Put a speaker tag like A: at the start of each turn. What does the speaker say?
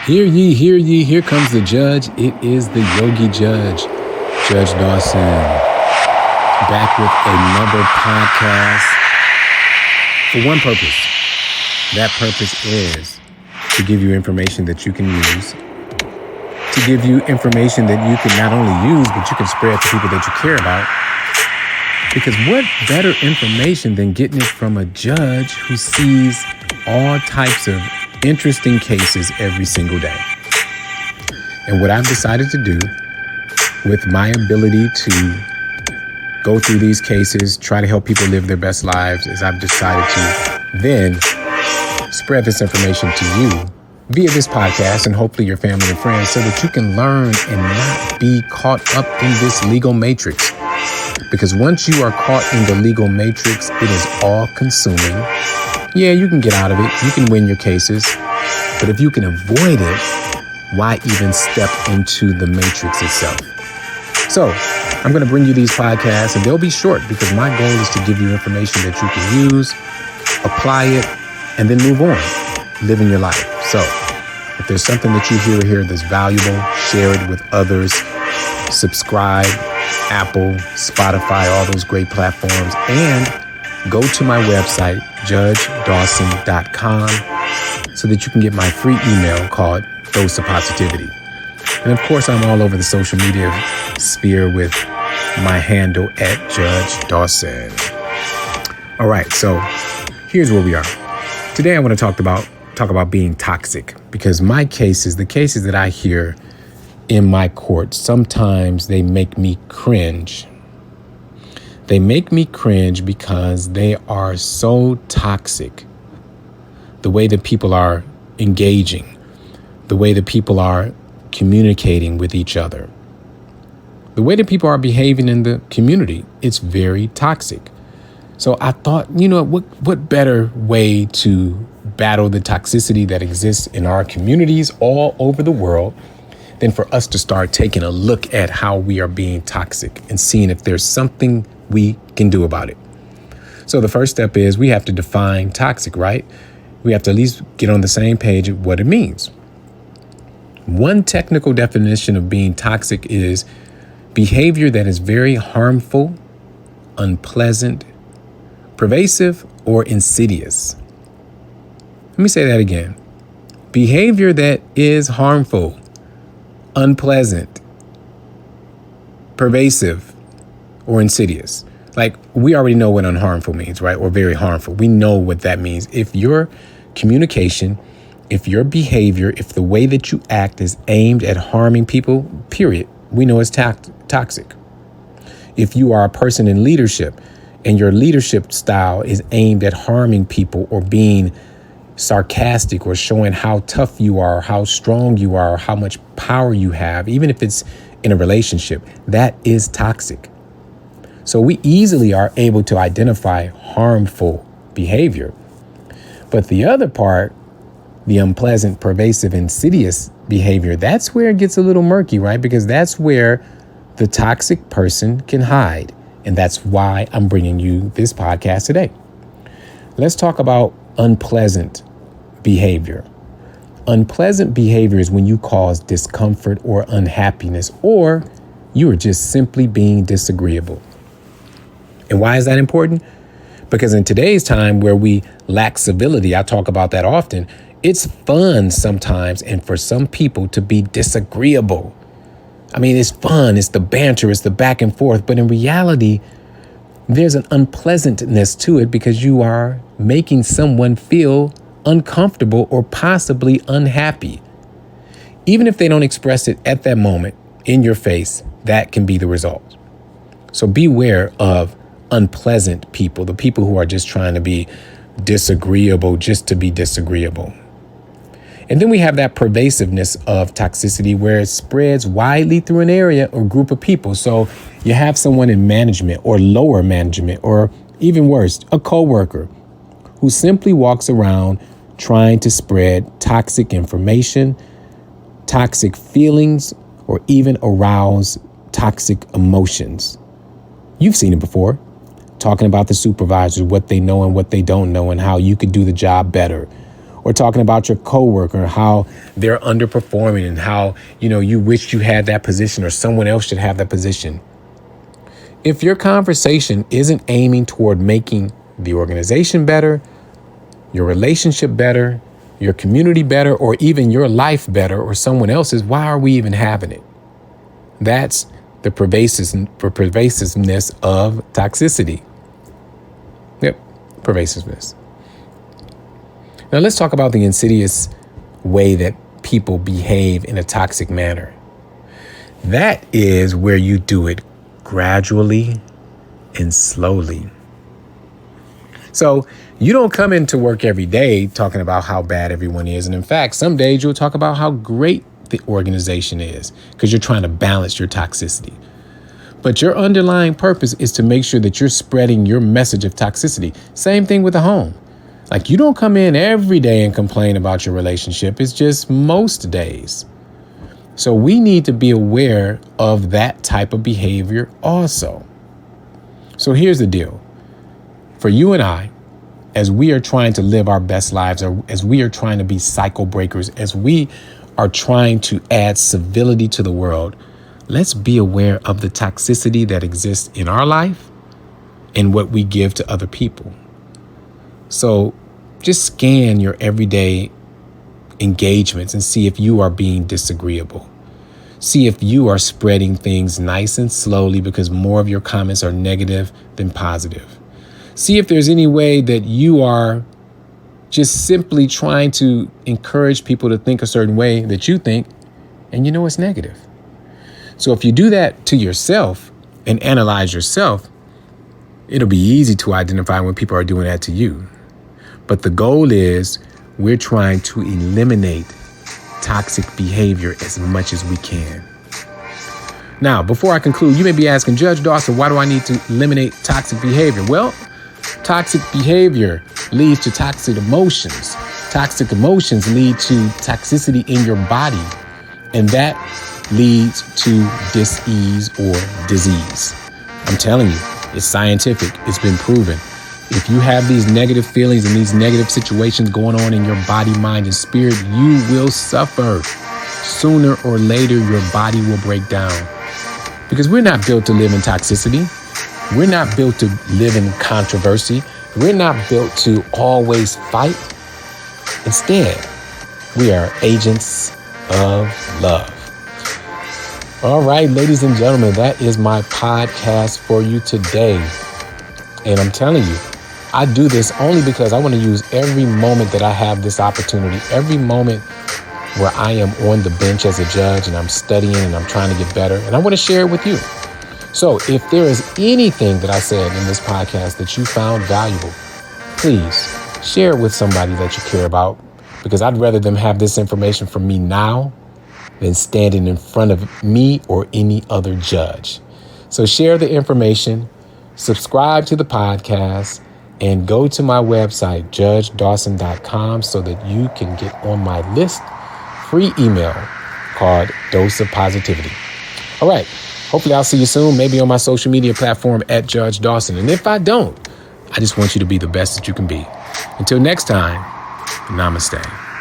A: Hear ye, hear ye, here comes the judge. It is the Yogi Judge, Judge Dawson, back with another podcast for one purpose. That purpose is to give you information that you can use, to give you information that you can not only use, but you can spread to people that you care about. Because what better information than getting it from a judge who sees all types of interesting cases every single day. And what I've decided to do with my ability to go through these cases, try to help people live their best lives, is I've decided to then spread this information to you via this podcast and hopefully your family and friends so that you can learn and not be caught up in this legal matrix. Because once you are caught in the legal matrix, it is all consuming. Yeah, you can get out of it. You can win your cases. But if you can avoid it, why even step into the matrix itself? So I'm going to bring you these podcasts, and they'll be short because my goal is to give you information that you can use, apply it, and then move on, living your life. So if there's something that you hear here that's valuable, share it with others, subscribe, Apple, Spotify, all those great platforms, and go to my website, judgedawson.com, so that you can get my free email called Dose of Positivity. And of course, I'm all over the social media sphere with my handle at Judge Dawson. All right, so here's where we are. Today, I want to talk about being toxic, because my cases, the cases that I hear in my court, sometimes they make me cringe. They make me cringe because they are so toxic. The way that people are engaging, the way that people are communicating with each other, the way that people are behaving in the community, it's very toxic. So I thought, what better way to battle the toxicity that exists in our communities all over the world than for us to start taking a look at how we are being toxic and seeing if there's something we can do about it. So the first step is we have to define toxic, right? We have to at least get on the same page of what it means. One technical definition of being toxic is behavior that is very harmful, unpleasant, pervasive, or insidious. Let me say that again. Behavior that is harmful, unpleasant, pervasive, or insidious. Like, we already know what unharmful means, right? Or very harmful. We know what that means. If your communication, if your behavior, if the way that you act is aimed at harming people, period, we know it's toxic. If you are a person in leadership and your leadership style is aimed at harming people or being sarcastic or showing how tough you are, how strong you are, how much power you have, even if it's in a relationship, that is toxic. So we easily are able to identify harmful behavior. But the other part, the unpleasant, pervasive, insidious behavior, that's where it gets a little murky, right? Because that's where the toxic person can hide. And that's why I'm bringing you this podcast today. Let's talk about unpleasant behavior. Unpleasant behavior is when you cause discomfort or unhappiness, or you are just simply being disagreeable. And why is that important? Because in today's time where we lack civility, I talk about that often, it's fun sometimes, and for some people, to be disagreeable. I mean, it's fun, it's the banter, it's the back and forth, but in reality, there's an unpleasantness to it because you are making someone feel uncomfortable or possibly unhappy. Even if they don't express it at that moment in your face, that can be the result. So beware of unpleasant people, the people who are just trying to be disagreeable just to be disagreeable. And then we have that pervasiveness of toxicity where it spreads widely through an area or group of people. So you have someone in management or lower management, or even worse, a coworker who simply walks around trying to spread toxic information, toxic feelings, or even arouse toxic emotions. You've seen it before, talking about the supervisors, what they know and what they don't know, and how you could do the job better. or talking about your coworker, how they're underperforming and how, you wish you had that position or someone else should have that position. If your conversation isn't aiming toward making the organization better, your relationship better, your community better, or even your life better or someone else's, why are we even having it? That's the pervasiveness of toxicity. Yep, pervasiveness. Now let's talk about the insidious way that people behave in a toxic manner. That is where you do it gradually and slowly. So you don't come into work every day talking about how bad everyone is. And in fact, some days you'll talk about how great the organization is because you're trying to balance your toxicity. But your underlying purpose is to make sure that you're spreading your message of toxicity. Same thing with the home. Like, you don't come in every day and complain about your relationship. It's just most days. So we need to be aware of that type of behavior also. So here's the deal. For you and I, as we are trying to live our best lives, or as we are trying to be cycle breakers, as we are trying to add civility to the world, let's be aware of the toxicity that exists in our life and what we give to other people. So just scan your everyday engagements and see if you are being disagreeable. See if you are spreading things nice and slowly because more of your comments are negative than positive. See if there's any way that you are just simply trying to encourage people to think a certain way that you think, and it's negative. So if you do that to yourself and analyze yourself, it'll be easy to identify when people are doing that to you. But the goal is we're trying to eliminate toxic behavior as much as we can. Now, before I conclude, you may be asking, Judge Dawson, why do I need to eliminate toxic behavior? Well, toxic behavior leads to toxic emotions. Toxic emotions lead to toxicity in your body, and that leads to dis-ease or disease. I'm telling you, it's scientific. It's been proven. If you have these negative feelings and these negative situations going on in your body, mind, and spirit, you will suffer. Sooner or later, your body will break down. Because we're not built to live in toxicity. We're not built to live in controversy. We're not built to always fight. Instead, we are agents of love. All right, ladies and gentlemen, that is my podcast for you today. And I'm telling you, I do this only because I want to use every moment that I have this opportunity, every moment where I am on the bench as a judge and I'm studying and I'm trying to get better. And I want to share it with you. So if there is anything that I said in this podcast that you found valuable, please share it with somebody that you care about, because I'd rather them have this information from me now than standing in front of me or any other judge. So share the information, subscribe to the podcast, and go to my website, judgedawson.com, so that you can get on my list. Free email called Dose of Positivity. All right. Hopefully I'll see you soon, maybe on my social media platform at Judge Dawson. And if I don't, I just want you to be the best that you can be. Until next time, namaste.